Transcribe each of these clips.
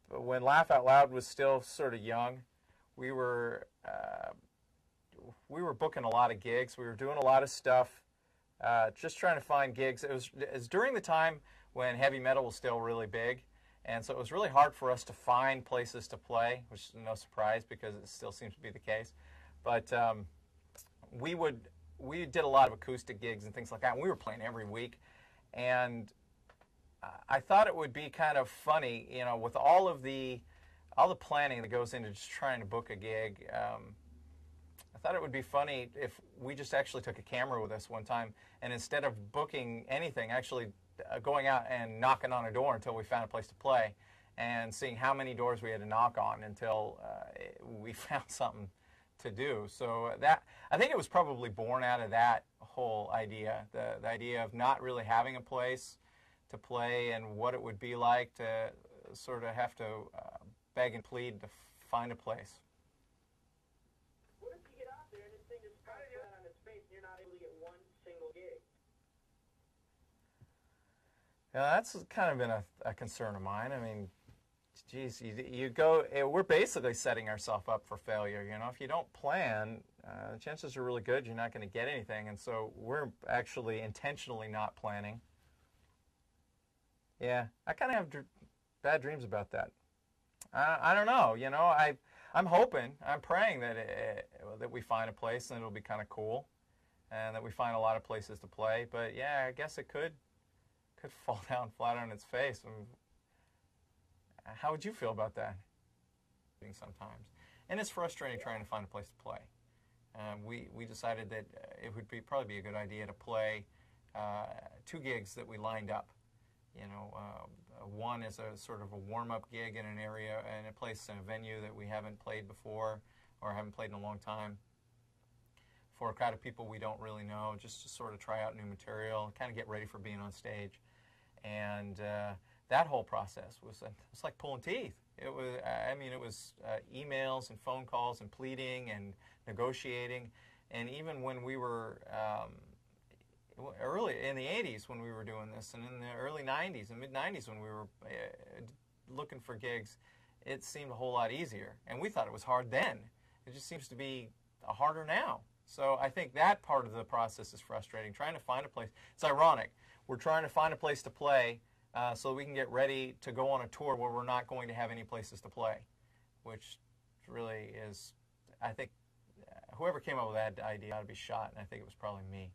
when Laugh Out Loud was still sort of young, we were booking a lot of gigs. We were doing a lot of stuff, just trying to find gigs. It was during the time when heavy metal was still really big, and so it was really hard for us to find places to play, which is no surprise because it still seems to be the case. But we did a lot of acoustic gigs and things like that, and we were playing every week. And I thought it would be kind of funny, you know, with all the planning that goes into just trying to book a gig. I thought it would be funny if we just actually took a camera with us one time, and instead of booking anything, actually going out and knocking on a door until we found a place to play, and seeing how many doors we had to knock on until we found something to do. So that, I think it was probably born out of that whole idea, the idea of not really having a place to play and what it would be like to sort of have to beg and plead to find a place. What if you get out there and this thing just comes flat on its face and you're not able to get one single gig? Yeah, that's kind of been a concern of mine. I mean, geez, you go, we're basically setting ourselves up for failure. You know, if you don't plan, the chances are really good you're not going to get anything. And so we're actually intentionally not planning. Yeah, I kind of have bad dreams about that. I don't know. You know, I'm hoping, I'm praying that that we find a place and it'll be kind of cool, and that we find a lot of places to play. But yeah, I guess it could fall down flat on its face. How would you feel about that? Sometimes, and it's frustrating trying to find a place to play. We decided that it would probably be a good idea to play 2 gigs that we lined up. You know, one is a sort of a warm-up gig in an area, in a place, in a venue that we haven't played before or haven't played in a long time, for a crowd of people we don't really know, just to sort of try out new material, kind of get ready for being on stage. And that whole process was like pulling teeth. It was, I mean, it was emails and phone calls and pleading and negotiating. And even when we were early in the 80s when we were doing this, and in the early 90s and mid-90s when we were looking for gigs, it seemed a whole lot easier. And we thought it was hard then. It just seems to be harder now. So I think that part of the process is frustrating, trying to find a place. It's ironic. We're trying to find a place to play so we can get ready to go on a tour where we're not going to have any places to play, which really is, I think, whoever came up with that idea ought to be shot, and I think it was probably me.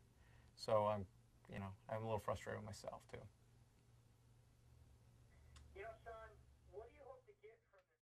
So I'm a little frustrated with myself too.